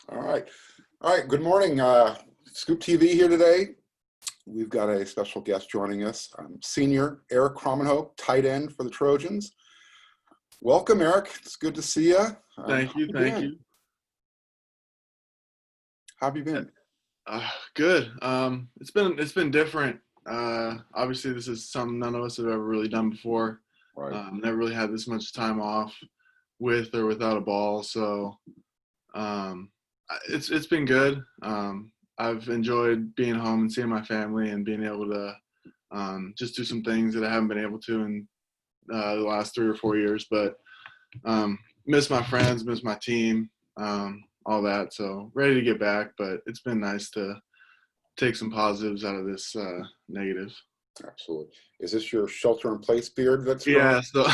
All right. All right. Good morning. Scoop TV here today. We've got a special guest joining us. Senior Erik Krommenhoek, tight end for the Trojans. Welcome, Erik. It's good to see you. Thank you. Thank you. How have you been? Good. It's been different. Obviously, this is something none of us have ever really done before. Right. Never really had this much time off with or without a ball. So it's been good. I've enjoyed being home and seeing my family and being able to just do some things that I haven't been able to in the last 3 or 4 years. But miss my friends, miss my team, all that. So ready to get back. But it's been nice to take some positives out of this negative. Absolutely. Is this your shelter-in-place beard that's growing? Yeah. So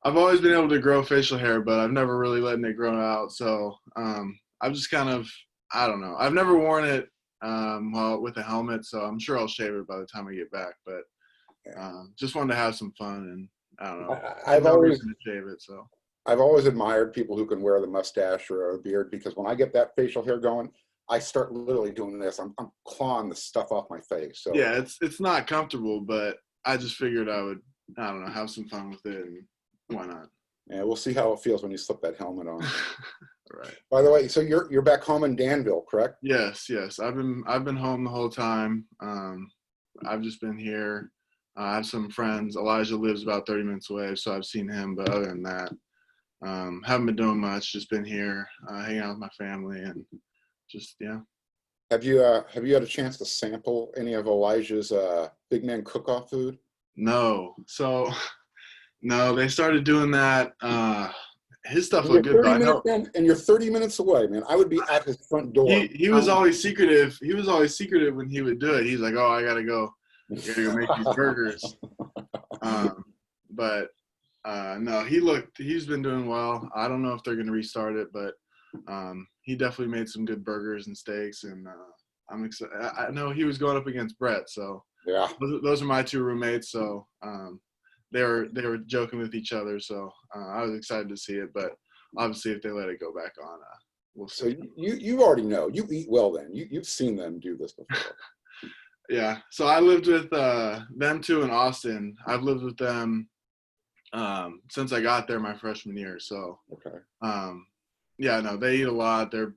I've always been able to grow facial hair, but I've never really letting it grow out. So I've just kind of, I don't know. I've never worn it with a helmet, so I'm sure I'll shave it by the time I get back. But just wanted to have some fun, and I don't know. I've no always reason to shave it. So I've always admired people who can wear the mustache or a beard, because when I get that facial hair going, I start literally doing this. I'm clawing the stuff off my face. So yeah, it's not comfortable, but I just figured I would, I don't know, have some fun with it, and why not? yeah, we'll see how it feels when you slip that helmet on. Right. By the way, so you're back home in Danville, correct? Yes. I've been home the whole time. I've just been here. I have some friends. Elijah lives about 30 minutes away, so I've seen him. But other than that, haven't been doing much. Just been here, hanging out with my family, and just yeah. Have you had a chance to sample any of Elijah's big man cook-off food? No. So no, they started doing that. His stuff And you're looked good, 30 but I minutes know in, and you're 30 minutes away, man. I would be at his front door. he was always secretive. He was always secretive when he would do it. He's like, "Oh, I gotta go make these burgers." But no, he's been doing well. I don't know if they're going to restart it, but he definitely made some good burgers and steaks, and I'm excited. I know he was going up against Brett, so Yeah. those are my two roommates. So they were joking with each other, so I was excited to see it. But obviously, if they let it go back on, we'll see. So you already know. You eat well then. You've seen them do this before. Yeah. So I lived with them two in Austin. I've lived with them since I got there my freshman year. So Okay. yeah, no, they eat a lot. They're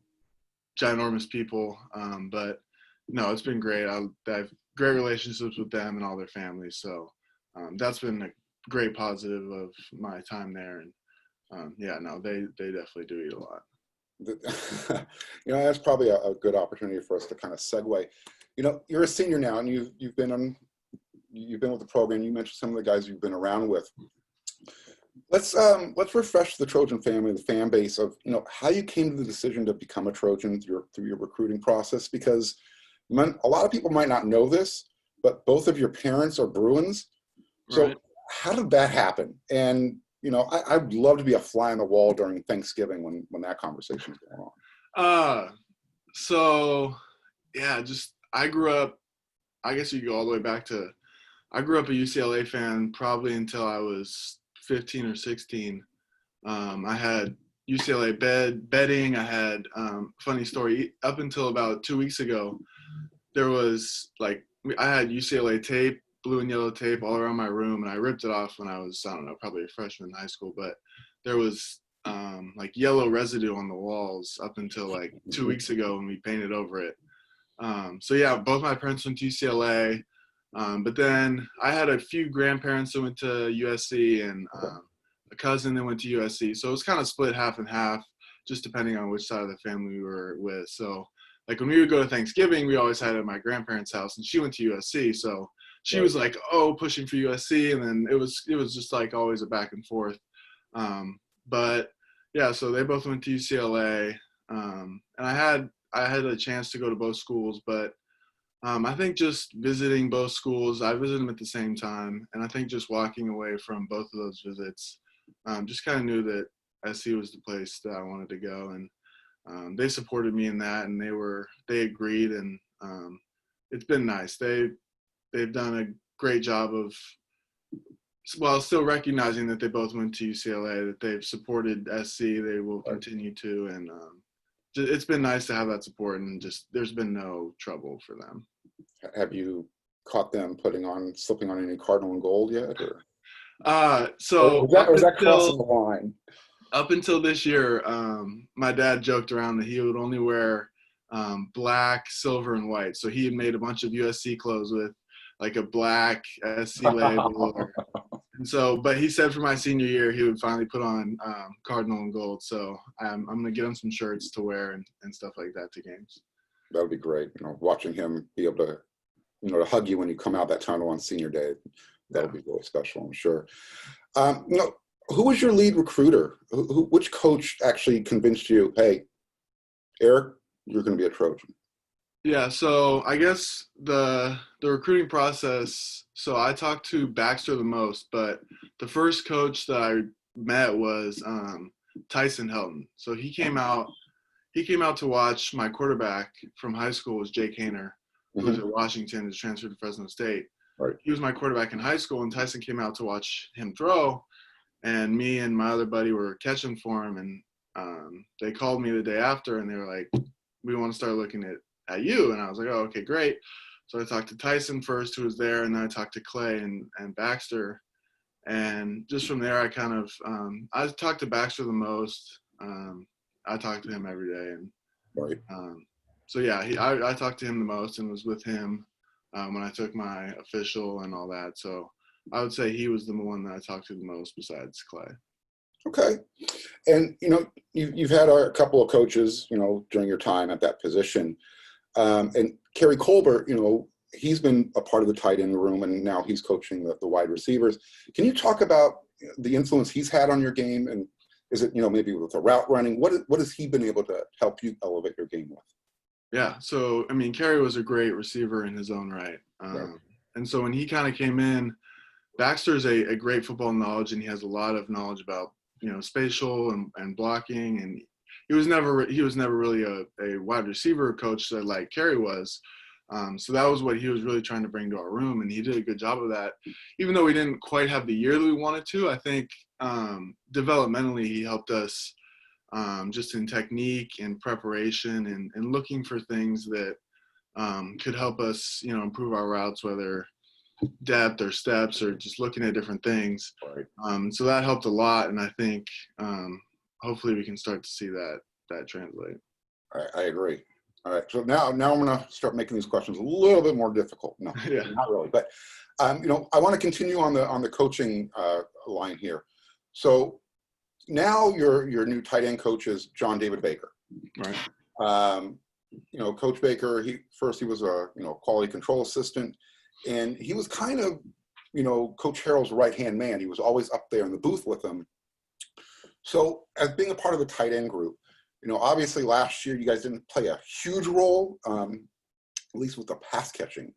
ginormous people. But no, it's been great. I have great relationships with them and all their families. So that's been a great positive of my time there. And yeah, no, they definitely do eat a lot. That's probably a good opportunity for us to kind of segue. You're a senior now, and you've been with the program. You mentioned some of the guys you've been around with. Let's refresh the Trojan family, the fan base of how you came to the decision to become a Trojan through your recruiting process, because a lot of people might not know this, but both of your parents are Bruins. So Right. How did that happen? And I'd love to be a fly on the wall during Thanksgiving when that conversation is going on. So yeah, I grew up. I guess you go all the way back to. I grew up a UCLA fan probably until I was 15 or 16. I had UCLA bedding. I had funny story. Up until about 2 weeks ago, there was I had UCLA tape, blue and yellow tape all around my room, and I ripped it off when I was, I don't know, probably a freshman in high school. But there was yellow residue on the walls up until 2 weeks ago when we painted over it. So yeah, both my parents went to UCLA. But then I had a few grandparents that went to USC and a cousin that went to USC. So it was kind of split half and half, just depending on which side of the family we were with. So when we would go to Thanksgiving, we always had it at my grandparents' house, and she went to USC. So she was pushing for USC, and then it was just always a back and forth. But yeah, so they both went to UCLA, and I had a chance to go to both schools, but I think just visiting both schools, I visited them at the same time, and I think just walking away from both of those visits, just kind of knew that SC was the place that I wanted to go, and they supported me in that, and they agreed, and it's been nice. They've done a great job of, while still recognizing that they both went to UCLA, that they've supported SC, they will continue to, and it's been nice to have that support, and just there's been no trouble for them. Have you caught them slipping on any cardinal and gold yet, or? So Or was that crossing the line? up until this year, my dad joked around that he would only wear black, silver, and white. So he had made a bunch of USC clothes with like a black SC label. And so, but he said for my senior year, he would finally put on cardinal and gold. So I'm going to get him some shirts to wear and stuff like that to games. That would be great. Watching him be able to, to hug you when you come out that tunnel on senior day, that'll be really special, I'm sure. Who was your lead recruiter? Which coach actually convinced you, hey, Erik, you're going to be a Trojan? Yeah, so I guess the recruiting process, so I talked to Baxter the most, but the first coach that I met was Tyson Helton. So he came out to watch my quarterback from high school was Jake Haener, who was at Washington, who's transferred to Fresno State. Right. He was my quarterback in high school, and Tyson came out to watch him throw. And me and my other buddy were catching for him, and they called me the day after, and they were like, we want to start looking at you. And I was like, oh, okay, great. So I talked to Tyson first, who was there, and then I talked to Clay and Baxter. And just from there, I kind of I talked to Baxter the most. I talked to him every day. And right. So, yeah, I talked to him the most and was with him when I took my official and all that. So I would say he was the one that I talked to the most besides Clay. Okay. And, you've had a couple of coaches, during your time at that position. And Kerry Colbert, he's been a part of the tight end room, and now he's coaching the wide receivers. Can you talk about the influence he's had on your game? And is it, maybe with the route running? What has he been able to help you elevate your game with? Yeah. So, I mean, Kerry was a great receiver in his own right. And so when he kind of came in, Baxter's a great football knowledge, and he has a lot of knowledge about, spatial and blocking. And he was never really a wide receiver coach that like Kerry was. So that was what he was really trying to bring to our room, and he did a good job of that. Even though we didn't quite have the year that we wanted to, I think developmentally he helped us just in technique and preparation and looking for things that could help us, improve our routes, whether depth or steps or just looking at different things. Right. So that helped a lot, and I think hopefully we can start to see that translate. I agree. All right. So now I'm going to start making these questions a little bit more difficult. No, Yeah. Not really. But, I want to continue on the coaching line here. So now your new tight end coach is John David Baker. Right. Coach Baker, he was a, quality control assistant, and he was kind of, Coach Harrell's right-hand man. He was always up there in the booth with him. So as being a part of the tight end group, obviously last year you guys didn't play a huge role, at least with the pass catching.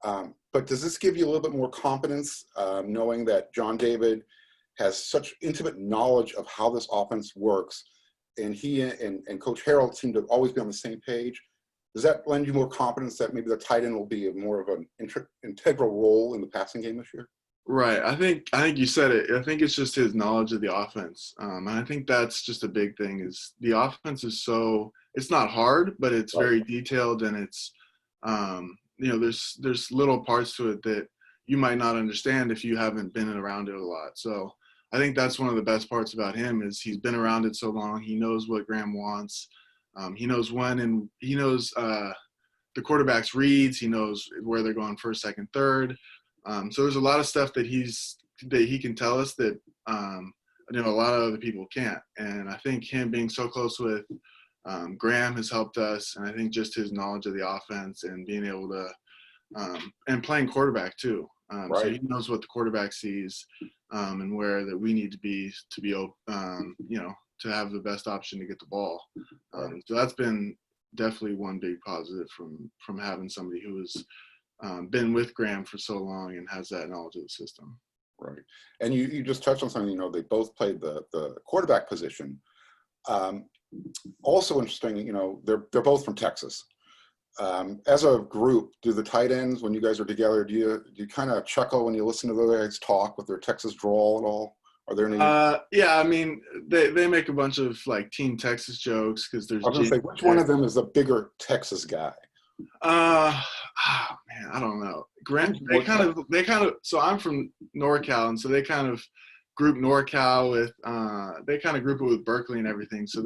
But does this give you a little bit more confidence, knowing that John David has such intimate knowledge of how this offense works, and he and Coach Harrell seem to always be on the same page? Does that lend you more confidence that maybe the tight end will be more of an integral role in the passing game this year? Right. I think you said it. I think it's just his knowledge of the offense. And I think that's just a big thing is the offense is it's not hard, but it's very detailed, and it's, there's little parts to it that you might not understand if you haven't been around it a lot. So I think that's one of the best parts about him is he's been around it so long. He knows what Graham wants. He knows when, and he knows the quarterback's reads. He knows where they're going first, second, third. So there's a lot of stuff that he can tell us that a lot of other people can't. And I think him being so close with Graham has helped us, and I think just his knowledge of the offense and being able to and playing quarterback too. So he knows what the quarterback sees and where that we need to be to have the best option to get the ball. So that's been definitely one big positive from having somebody who has been with Graham for so long and has that knowledge of the system. Right. And you just touched on something, they both played the quarterback position. Also interesting, they're both from Texas. As a group, do the tight ends, when you guys are together, do you kind of chuckle when you listen to the other guys talk with their Texas drawl at all? Are there any? Yeah, I mean, they make a bunch of like Team Texas jokes because there's I was gonna say, which one of them is the bigger Texas guy? Oh man, I don't know. Grant, they kind of. So I'm from NorCal, and so they kind of group NorCal with. They kind of group it with Berkeley and everything. So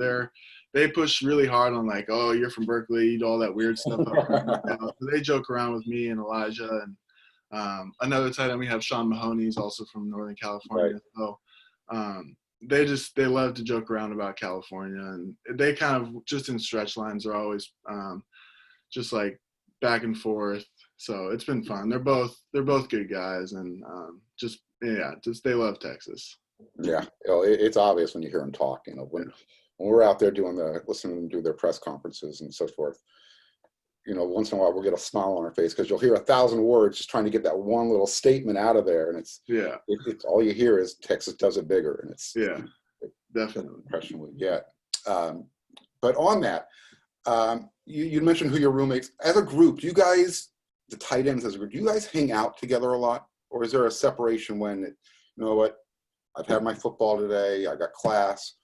they push really hard on like, oh, you're from Berkeley, you do all that weird stuff. So they joke around with me and Elijah, and another tight end we have, Sean Mahoney, is also from Northern California. Right. So they love to joke around about California, and they kind of just in stretch lines are always just like back and forth. So it's been fun. They're both good guys, and just they love Texas. Yeah, it's obvious when you hear them talk. When we're out there listening to them do their press conferences and so forth. Once in a while we'll get a smile on our face because you'll hear 1,000 words just trying to get that one little statement out of there, and it's all you hear is Texas does it bigger, and it's definitely the impression we get. But on that, you mentioned who your roommates as a group. Do you guys, the tight ends as a group, do you guys hang out together a lot, or is there a separation when you know what? I've had my football today. I got class.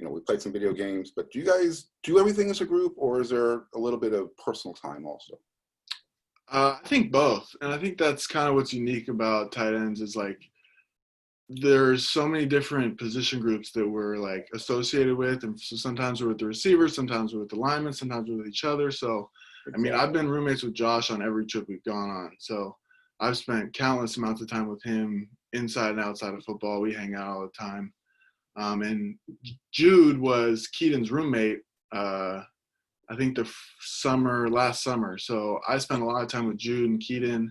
We played some video games, but do you guys do everything as a group, or is there a little bit of personal time also? I think both. And I think that's kind of what's unique about tight ends is like, there's so many different position groups that we're like associated with. And so sometimes we're with the receivers, sometimes we're with the linemen, sometimes we're with each other. So, exactly. I mean, I've been roommates with Josh on every trip we've gone on. So I've spent countless amounts of time with him inside and outside of football. We hang out all the time. And Jude was Keaton's roommate, I think last summer. So I spent a lot of time with Jude and Keaton.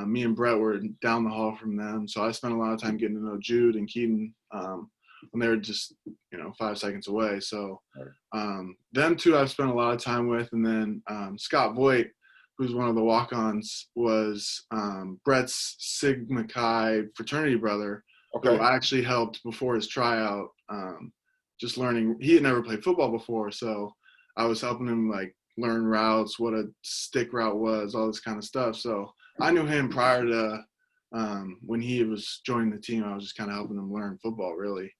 Me and Brett were down the hall from them. So I spent a lot of time getting to know Jude and Keaton when they were just, 5 seconds away. So them two I've spent a lot of time with. And then Scott Voigt, who's one of the walk-ons, was Brett's Sigma Chi fraternity brother. Okay. Who actually helped before his tryout, just learning. He had never played football before, so I was helping him like learn routes, what a stick route was, all this kind of stuff. So I knew him prior to when he was joining the team. I was just kind of helping him learn football, really.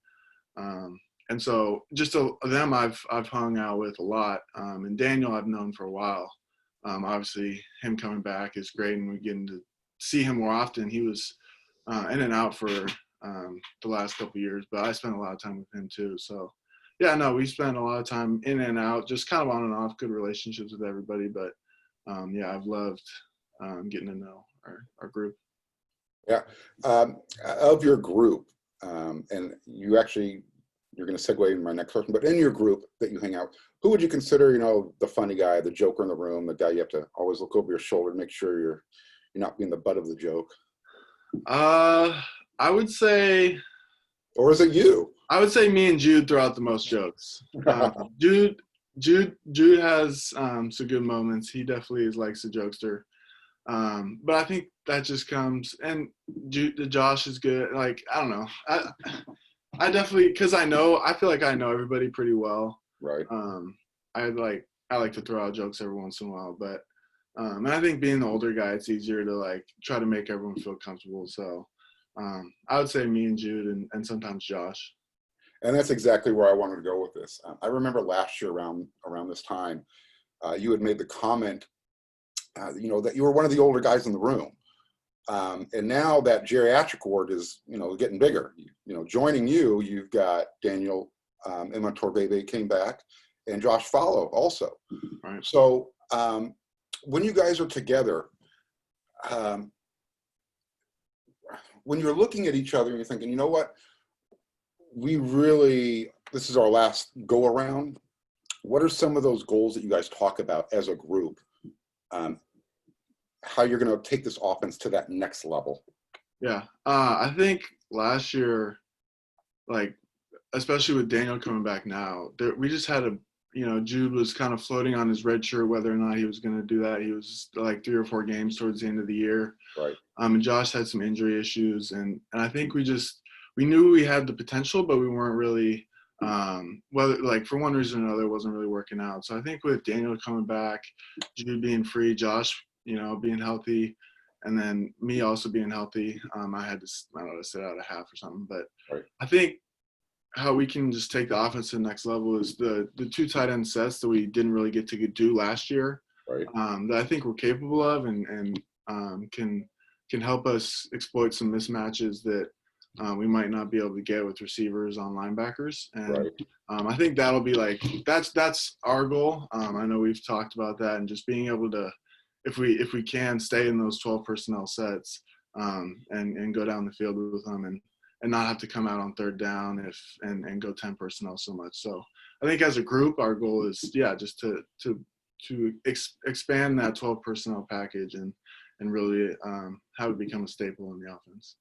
And so just them I've hung out with a lot. And Daniel I've known for a while. Obviously, him coming back is great, and we're getting to see him more often. He was in and out for the last couple of years, but I spent a lot of time with him too. So we spent a lot of time in and out, just kind of on and off, good relationships with everybody. But I've loved getting to know our group. Yeah. Of your group, and you're going to segue in my next question, but in your group that you hang out, who would you consider, the funny guy, the joker in the room, the guy you have to always look over your shoulder to make sure you're not being the butt of the joke? I would say, or is it you? I would say me and Jude throw out the most jokes. Jude has some good moments. He definitely likes a jokester. But I think that just comes, and Josh is good. Like, I don't know. I definitely, because I feel like I know everybody pretty well. Right. I like to throw out jokes every once in a while, but and I think being the older guy, it's easier to like try to make everyone feel comfortable. So I would say me and Jude and sometimes Josh. And that's exactly where I wanted to go with this. I remember last year around this time, you had made the comment, that you were one of the older guys in the room. And now that geriatric ward is, getting bigger. Joining you've got Daniel Imatorbebe came back, and Josh Follow also. Right. So when you guys are together, when you're looking at each other and you're thinking, you know what, this is our last go around. What are some of those goals that you guys talk about as a group? How you're going to take this offense to that next level? Yeah, I think last year, like, especially with Daniel coming back now, we just had Jude was kind of floating on his red shirt whether or not he was going to do that. He was like 3 or 4 games towards the end of the year. Right. And Josh had some injury issues, and I think we knew we had the potential, but we weren't really whether like for one reason or another, it wasn't really working out. So I think with Daniel coming back, Jude being free, Josh being healthy, and then me also being healthy, I had to, I don't know, sit out a half or something. But Right. I think how we can just take the offense to the next level is the two tight end sets that we didn't really get to do last year, Right. that I think we're capable of, and can help us exploit some mismatches that we might not be able to get with receivers on linebackers. And Right. I think that'll be like that's our goal. I know we've talked about that, and just being able to, if we can stay in those 12 personnel sets, and go down the field with them, and not have to come out on third down and go 10 personnel so much. So I think as a group, our goal is just to expand that 12 personnel package and really have it become a staple in the offense.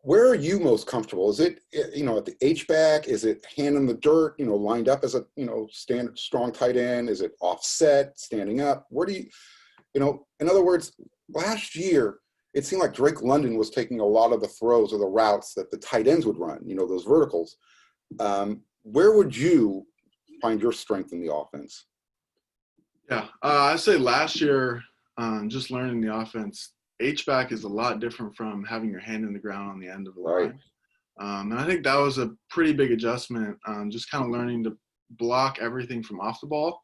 Where are you most comfortable? Is it, at the H-back? Is it hand in the dirt, lined up as a, standard strong tight end? Is it offset, standing up? Where do you, in other words, last year, it seemed like Drake London was taking a lot of the throws or the routes that the tight ends would run, those verticals. Where would you find your strength in the offense? Yeah, I'd say last year, just learning the offense, H-back is a lot different from having your hand in the ground on the end of the line. And I think that was a pretty big adjustment, just kind of learning to block everything from off the ball.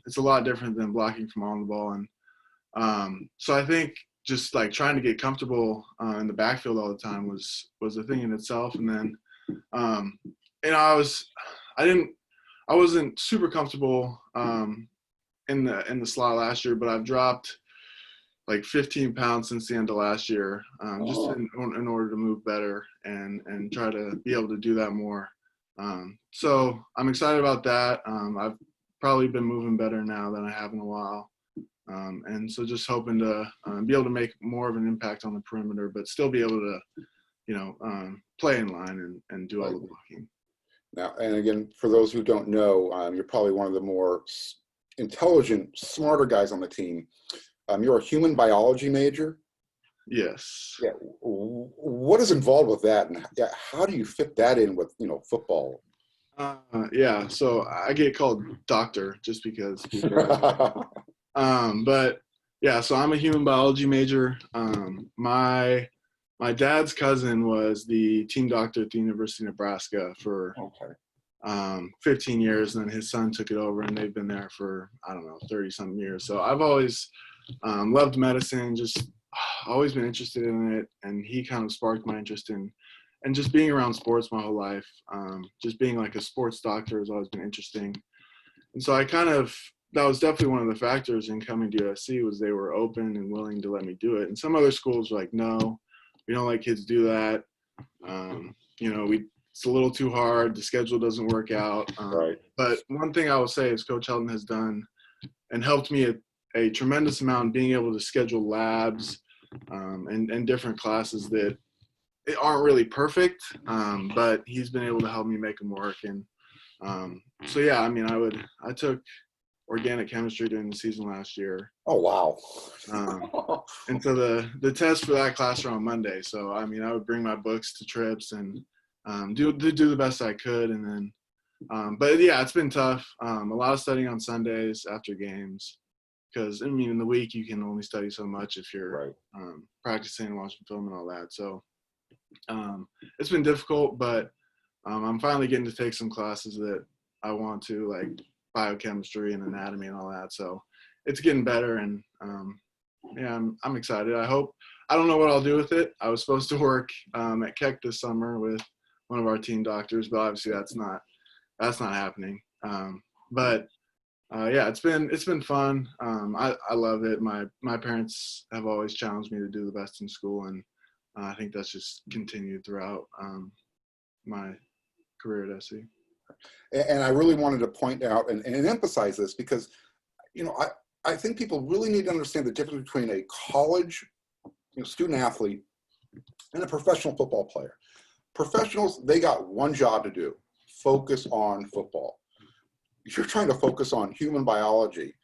It's a lot different than blocking from on the ball. And so I think just like trying to get comfortable in the backfield all the time was a thing in itself. And then, I wasn't super comfortable in the slot last year, but I've dropped like 15 pounds since the end of last year, just in order to move better and try to be able to do that more. So I'm excited about that. I've probably been moving better now than I have in a while. And so just hoping to be able to make more of an impact on the perimeter, but still be able to, play in line and do all the blocking. Now, and again, for those who don't know, you're probably one of the more intelligent, smarter guys on the team. You're a human biology major. Yes. Yeah. What is involved with that, and how do you fit that in with football? So I get called doctor just because. But yeah, so I'm a human biology major. My dad's cousin was the team doctor at the University of Nebraska for 15 years, and then his son took it over, and they've been there for 30-something years. So I've always loved medicine, just always been interested in it, and he kind of sparked my interest in, and just being around sports my whole life. Just being like a sports doctor has always been interesting, and so that was definitely one of the factors in coming to USC was they were open and willing to let me do it. And some other schools were like, no, we don't let kids do that. It's a little too hard. The schedule doesn't work out. But one thing I will say is Coach Helton has done and helped me a tremendous amount being able to schedule labs and different classes that aren't really perfect, but he's been able to help me make them work. And I took organic chemistry during the season last year. Oh, wow. And so the test for that class are on Monday. So, I would bring my books to trips and do the best I could. And then, but yeah, it's been tough. A lot of studying on Sundays after games because, in the week you can only study so much if you're practicing and watching film and all that. So it's been difficult, but I'm finally getting to take some classes that I want to, like biochemistry and anatomy and all that. So it's getting better, and I'm excited. I don't know what I'll do with it. I was supposed to work at Keck this summer with one of our team doctors, but obviously that's not happening. It's been fun. I love it. My parents have always challenged me to do the best in school, and I think that's just continued throughout my career at SC. And I really wanted to point out and emphasize this because, I think people really need to understand the difference between a college student athlete and a professional football player. Professionals, they got one job to do, focus on football. You're trying to focus on human biology,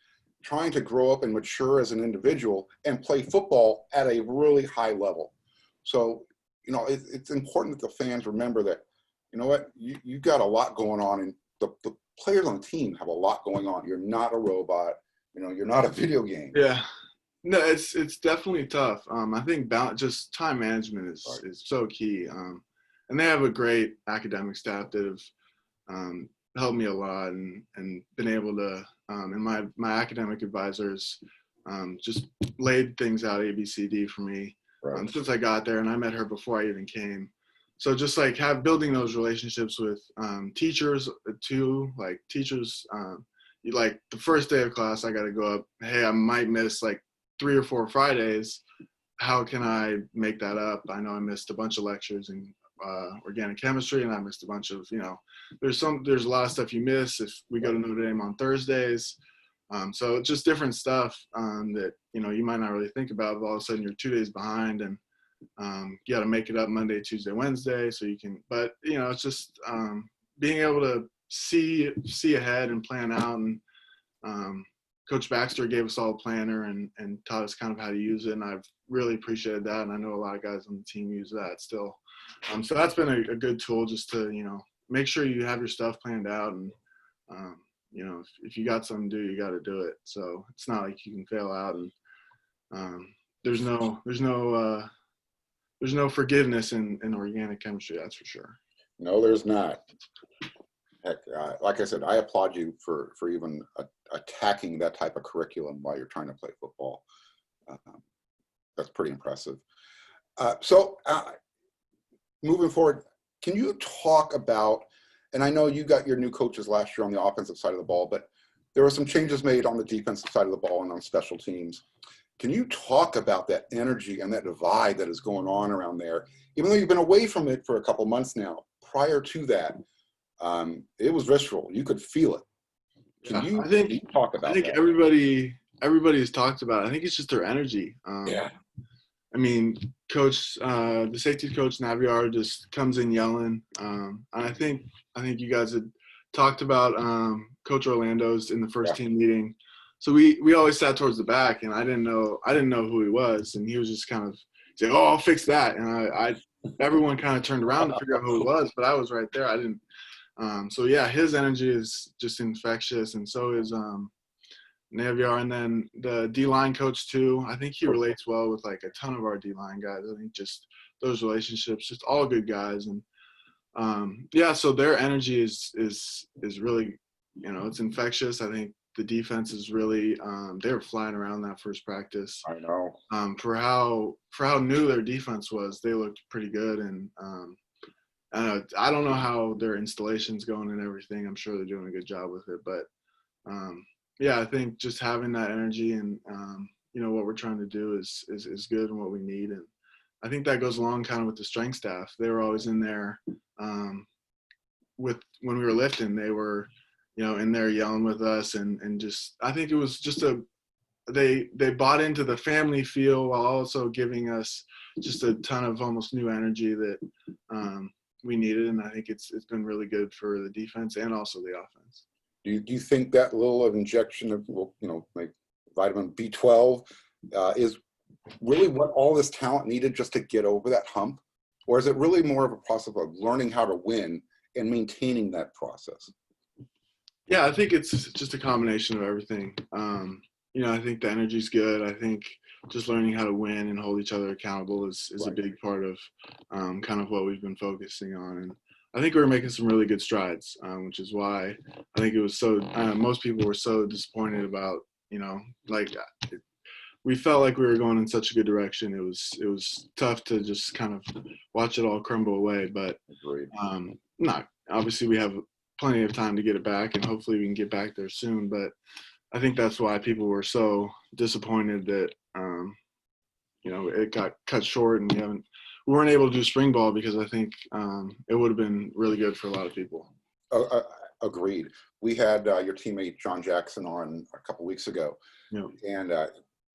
trying to grow up and mature as an individual and play football at a really high level. So, it's important that the fans remember that, you've got a lot going on, and the players on the team have a lot going on. You're not a robot. You're not a video game. Yeah. No, it's definitely tough. I think just time management Right. is so key. And they have a great academic staff that have helped me a lot and been able to, and my academic advisors just laid things out ABCD for me Right. since I got there, and I met her before I even came. So just like building those relationships with teachers too, like teachers, like the first day of class, I got to go up. Hey, I might miss like 3 or 4 Fridays. How can I make that up? I know I missed a bunch of lectures in organic chemistry, and I missed a bunch of, there's a lot of stuff you miss if we go to Notre Dame on Thursdays. So just different stuff that, you might not really think about, but all of a sudden you're 2 days behind, and you got to make it up Monday, Tuesday, Wednesday. So you can, but it's just being able to see ahead and plan out. And Coach Baxter gave us all a planner and taught us kind of how to use it. And I've really appreciated that. And I know a lot of guys on the team use that still. So that's been a good tool just to, make sure you have your stuff planned out. And, if you got something to do, you got to do it. So it's not like you can fail out. And there's no forgiveness in organic chemistry. That's for sure. No, there's not. Heck, like I said, I applaud you for even attacking that type of curriculum while you're trying to play football. That's pretty impressive. So moving forward, can you talk about, and I know you got your new coaches last year on the offensive side of the ball, but there were some changes made on the defensive side of the ball and on special teams. Can you talk about that energy and that divide that is going on around there? Even though you've been away from it for a couple months now, prior to that, it was visceral. You could feel it. Can you talk about that? I think everybody's talked about it. I think it's just their energy. Yeah. I mean, the safety coach Naviar just comes in yelling. And I think you guys had talked about Coach Orlando's in the first team meeting. So we always sat towards the back, and I didn't know who he was, and he was just kind of saying, "Oh, I'll fix that." And everyone kind of turned around to figure out who it was, but I was right there. I didn't. So yeah, his energy is just infectious, and so is Naviar. And then the D-line coach too. I think he relates well with like a ton of our D-line guys. I think just those relationships, just all good guys, and so their energy is really, it's infectious. I think the defense is really they were flying around that first practice. I know. For how new their defense was, they looked pretty good. And I don't know how their installation's going and everything. I'm sure they're doing a good job with it. But I think just having that energy and what we're trying to do is good and what we need. And I think that goes along kind of with the strength staff. They were always in there when we were lifting. They were in there yelling with us, and just, I think it was just they bought into the family feel while also giving us just a ton of almost new energy that we needed. And I think it's been really good for the defense and also the offense. Do you think that little injection of, like vitamin B12 is really what all this talent needed just to get over that hump? Or is it really more of a process of learning how to win and maintaining that process? Yeah, I think it's just a combination of everything. I think the energy's good. I think just learning how to win and hold each other accountable is Right. a big part of kind of what we've been focusing on. And I think we were making some really good strides, which is why I think it was so most people were so disappointed about, we felt like we were going in such a good direction. It was tough to just kind of watch it all crumble away. But obviously we have plenty of time to get it back, and hopefully we can get back there soon. But I think that's why people were so disappointed that it got cut short, and we weren't able to do spring ball, because I think it would have been really good for a lot of people. Agreed. We had your teammate John Jackson on a couple weeks ago, and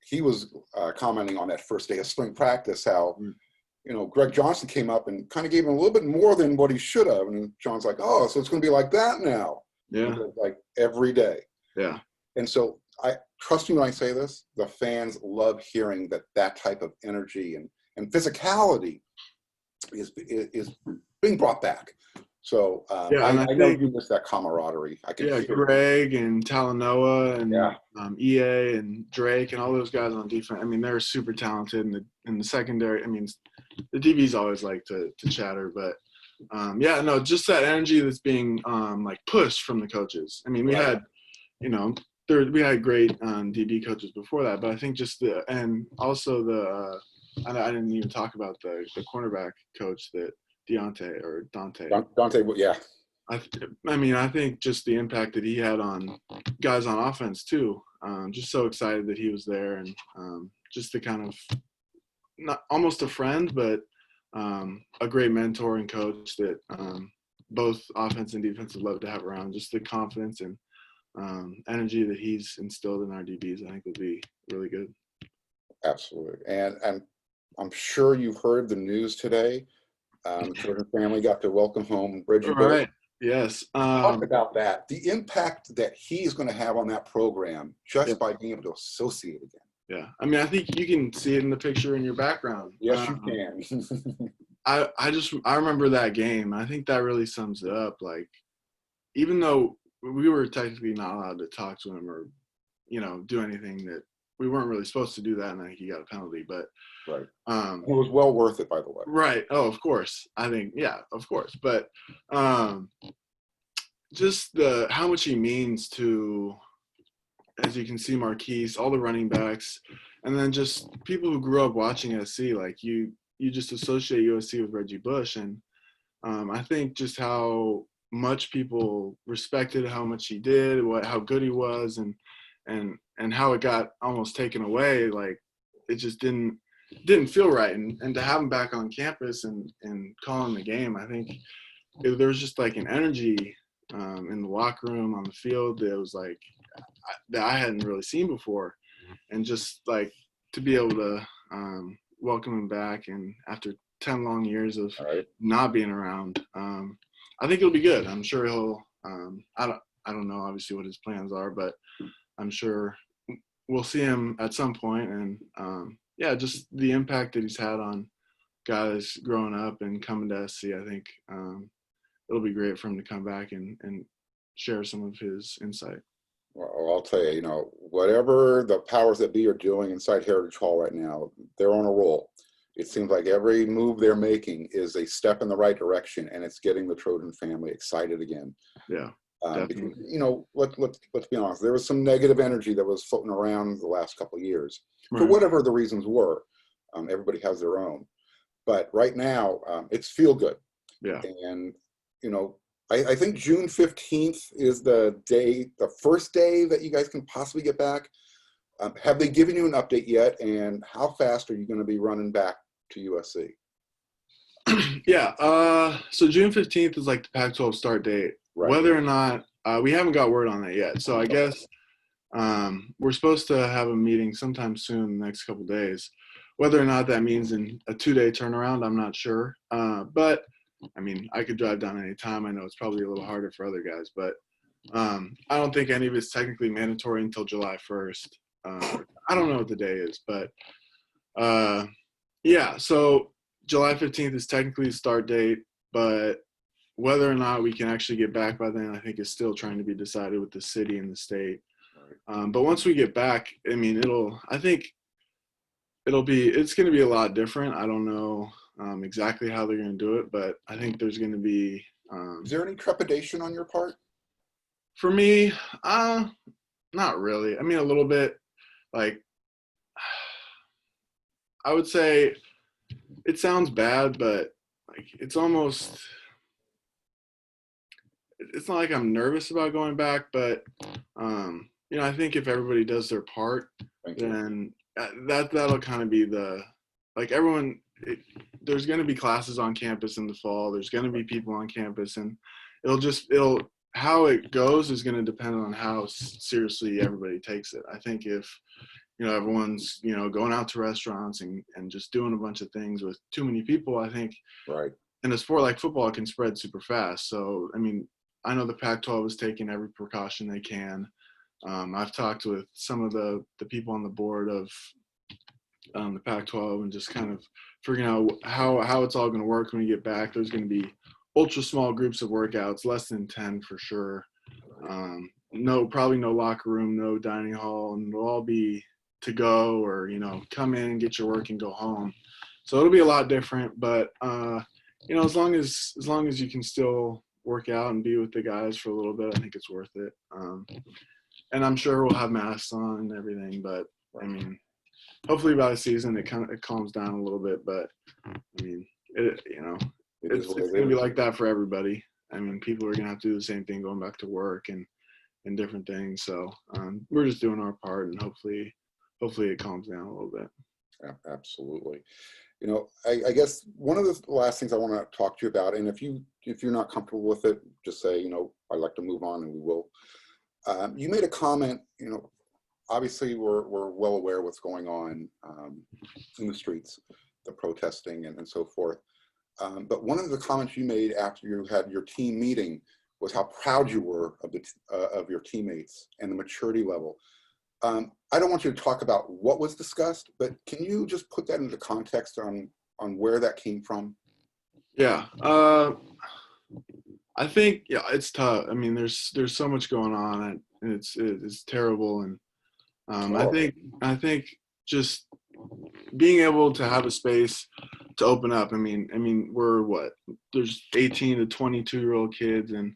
he was commenting on that first day of spring practice how Greg Johnson came up and kind of gave him a little bit more than what he should have, and John's like, "Oh, so it's going to be like that now?" Yeah, like every day. Yeah. And so I trust me when I say this, the fans love hearing that type of energy and physicality is being brought back. So Yeah, and I I know think you miss that camaraderie. I can feel it. Greg and Talanoa and Yeah, EA and Drake and all those guys on defense. I mean, they're super talented in the secondary. I mean, the DBs always like to chatter, but yeah, no, just that energy that's being like pushed from the coaches. I mean, we right. had, you know, we had great DB coaches before that, but I think just and also I didn't even talk about the cornerback coach that Dante. Dante, yeah, I mean, I think just the impact that he had on guys on offense too. Just so excited that he was there, and just the kind of not almost a friend, but a great mentor and coach that both offense and defense would love to have around. Just the confidence and energy that he's instilled in our DBs, I think would be really good. absolutely. And I'm sure you've heard the news today. The Jordan family got to welcome home Reggie All Bush. right. Yes. Talk about that. The impact that he is going to have on that program just by being able to associate again. Yeah. I mean, I think you can see it in the picture in your background. Yes, you can. I remember that game. I think that really sums it up. Like, even though we were technically not allowed to talk to him or, do anything, that we weren't really supposed to do that, and I think he got a penalty. But Right. It was well worth it, by the way. Right. Oh, of course. I think, yeah, of course. But just how much he means to, as you can see, Marquise, all the running backs, and then just people who grew up watching SC. Like you just associate USC with Reggie Bush, and I think just how much people respected how much he did, how good he was, and how it got almost taken away. Like, it just didn't feel right, and to have him back on campus and calling the game, I think there was just like an energy in the locker room, on the field, that was like that I hadn't really seen before, and just like to be able to welcome him back, and after 10 long years of not being around, I think it'll be good. I'm sure he'll I don't know obviously what his plans are, but I'm sure we'll see him at some point, and yeah, just the impact that he's had on guys growing up and coming to SC. I think it'll be great for him to come back and share some of his insight. Well, I'll tell you, whatever the powers that be are doing inside Heritage Hall right now, they're on a roll. It seems like every move they're making is a step in the right direction, and it's getting the Trojan family excited again. Yeah. Because, let's be honest, there was some negative energy that was floating around the last couple of years, for whatever the reasons were. Everybody has their own, but right now it's feel good. Yeah. And I think June 15th is the first day that you guys can possibly get back. Have they given you an update yet? And how fast are you going to be running back to USC? Yeah. So June 15th is like the Pac-12 start date. Right. Whether or not we haven't got word on that yet. So I guess we're supposed to have a meeting sometime soon, in the next couple of days. Whether or not that means in a 2-day turnaround, I'm not sure. But I mean, I could drive down anytime. I know it's probably a little harder for other guys, but I don't think any of it's technically mandatory until July 1st. I don't know what the day is, but yeah, so July 15th is technically the start date, but whether or not we can actually get back by then, I think is still trying to be decided with the city and the state. But once we get back, I mean, it's going to be a lot different. I don't know exactly how they're going to do it, but I think there's going to be. Is there any trepidation on your part? For me, not really. I mean, a little bit. Like, I would say it sounds bad, but like it's almost. It's not like I'm nervous about going back, but I think if everybody does their part, then that'll kind of be everyone. There's going to be classes on campus in the fall. There's going to be people on campus, and how it goes is going to depend on how seriously everybody takes it. I think if everyone's going out to restaurants and just doing a bunch of things with too many people, I think in a sport like football, it can spread super fast. So I mean, I know the Pac-12 is taking every precaution they can. I've talked with some of the people on the board of the Pac-12 and just kind of figuring out how it's all going to work when we get back. There's going to be ultra small groups of workouts, less than 10 for sure. Probably no locker room, no dining hall, and it'll all be to go, or come in, get your work, and go home. So it'll be a lot different, but as long as you can still work out and be with the guys for a little bit, I think it's worth it. And I'm sure we'll have masks on and everything, but I mean, hopefully by the season it calms down a little bit. But I mean, it's going to be like that for everybody. I mean, people are going to have to do the same thing going back to work and different things. So we're just doing our part, and hopefully it calms down a little bit. Yeah, absolutely. I guess one of the last things I want to talk to you about, and if you're not comfortable with it, just say, I'd like to move on, and we will. You made a comment, obviously we're well aware of what's going on in the streets, the protesting and so forth. But one of the comments you made after you had your team meeting was how proud you were of your teammates and the maturity level. I don't want you to talk about what was discussed, but can you just put that into context on where that came from? Yeah. I think, it's tough. I mean, there's so much going on, and it's terrible. And I think just being able to have a space to open up. I mean, there's 18 to 22-year-old kids, and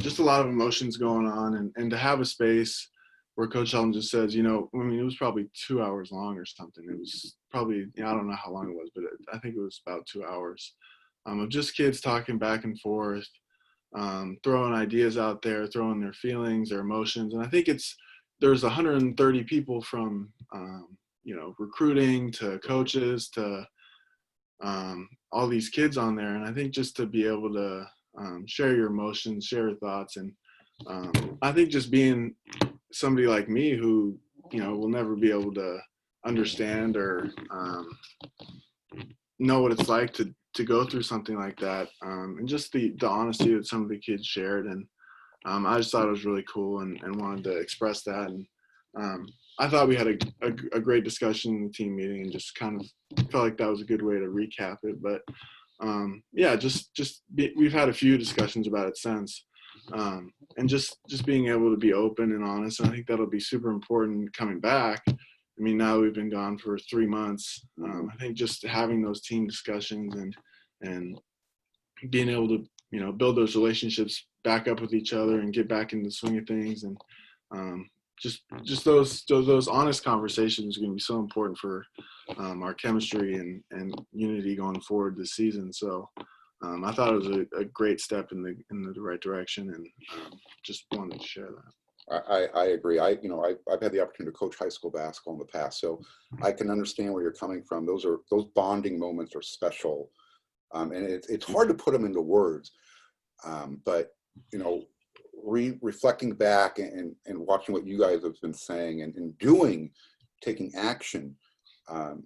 just a lot of emotions going on, and to have a space where Coach Helton just says, it was probably 2 hours long or something. It was probably, I don't know how long it was, but I think it was about 2 hours of just kids talking back and forth, throwing ideas out there, throwing their feelings, their emotions. And I think there's 130 people from, recruiting to coaches to all these kids on there. And I think just to be able to share your emotions, share your thoughts. And I think just being somebody like me who, will never be able to understand or know what it's like to go through something like that. And just the honesty that some of the kids shared. And I just thought it was really cool and wanted to express that. And I thought we had a great discussion in the team meeting, and just kind of felt like that was a good way to recap it. But we've had a few discussions about it since, and just being able to be open and honest. And I think that'll be super important coming back. I mean, now we've been gone for 3 months. I think just having those team discussions and being able to, build those relationships back up with each other and get back into the swing of things, and just those honest conversations are going to be so important for our chemistry and unity going forward this season. So I thought it was a great step in the right direction, and just wanted to share that. I agree. I've had the opportunity to coach high school basketball in the past, so I can understand where you're coming from. Those bonding moments are special, and it's hard to put them into words. But reflecting back and watching what you guys have been saying and taking action,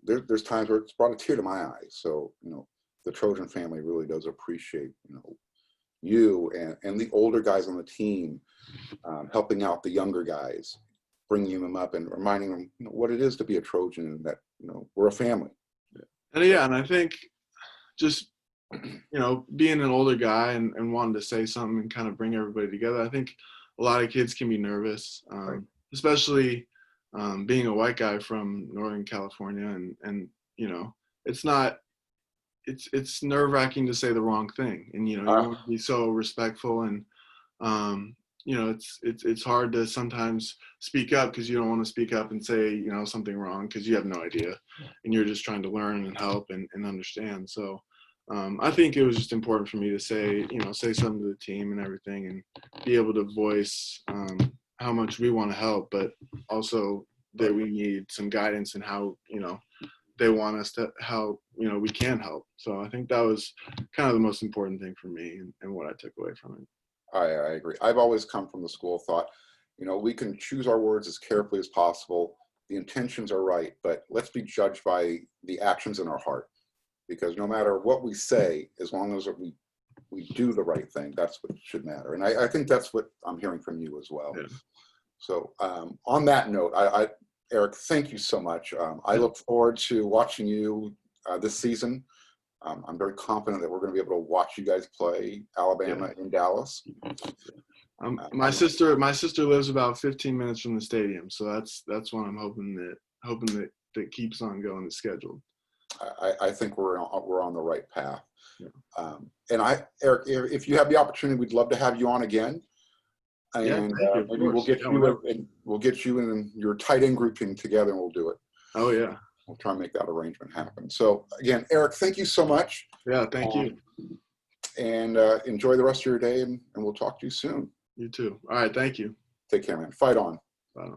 there's times where it's brought a tear to my eyes. So the Trojan family really does appreciate you and the older guys on the team, helping out the younger guys, bringing them up and reminding them what it is to be a Trojan, and that we're a family. And I think just being an older guy and wanting to say something and kind of bring everybody together. I think a lot of kids can be nervous, Right. especially being a white guy from Northern California, and it's nerve-wracking to say the wrong thing, and you want to be so respectful, and it's hard to sometimes speak up because you don't want to speak up and say something wrong because you have no idea, and you're just trying to learn and help and understand. So I think it was just important for me to say something to the team and everything, and be able to voice how much we want to help, but also that we need some guidance in how they want us to, how we can help. So I think that was kind of the most important thing for me, and what I took away from it. I agree. I've always come from the school of thought, we can choose our words as carefully as possible. The intentions are right, but let's be judged by the actions in our heart. Because no matter what we say, as long as we do the right thing, that's what should matter. And I think that's what I'm hearing from you as well. Yeah. So on that note, Erik, thank you so much. I look forward to watching you this season. I'm very confident that we're going to be able to watch you guys play Alabama in Dallas. My sister lives about 15 minutes from the stadium, so that's what I'm hoping that keeps on going as scheduled. I think we're on the right path. Yeah. And Erik, if you have the opportunity, we'd love to have you on again. And maybe we'll get you and your tight end grouping together, and we'll do it. Oh yeah. We'll try and make that arrangement happen. So again, Erik, thank you so much. Yeah, thank you. And enjoy the rest of your day, and we'll talk to you soon. You too. All right, thank you. Take care, man. Fight on. Bye.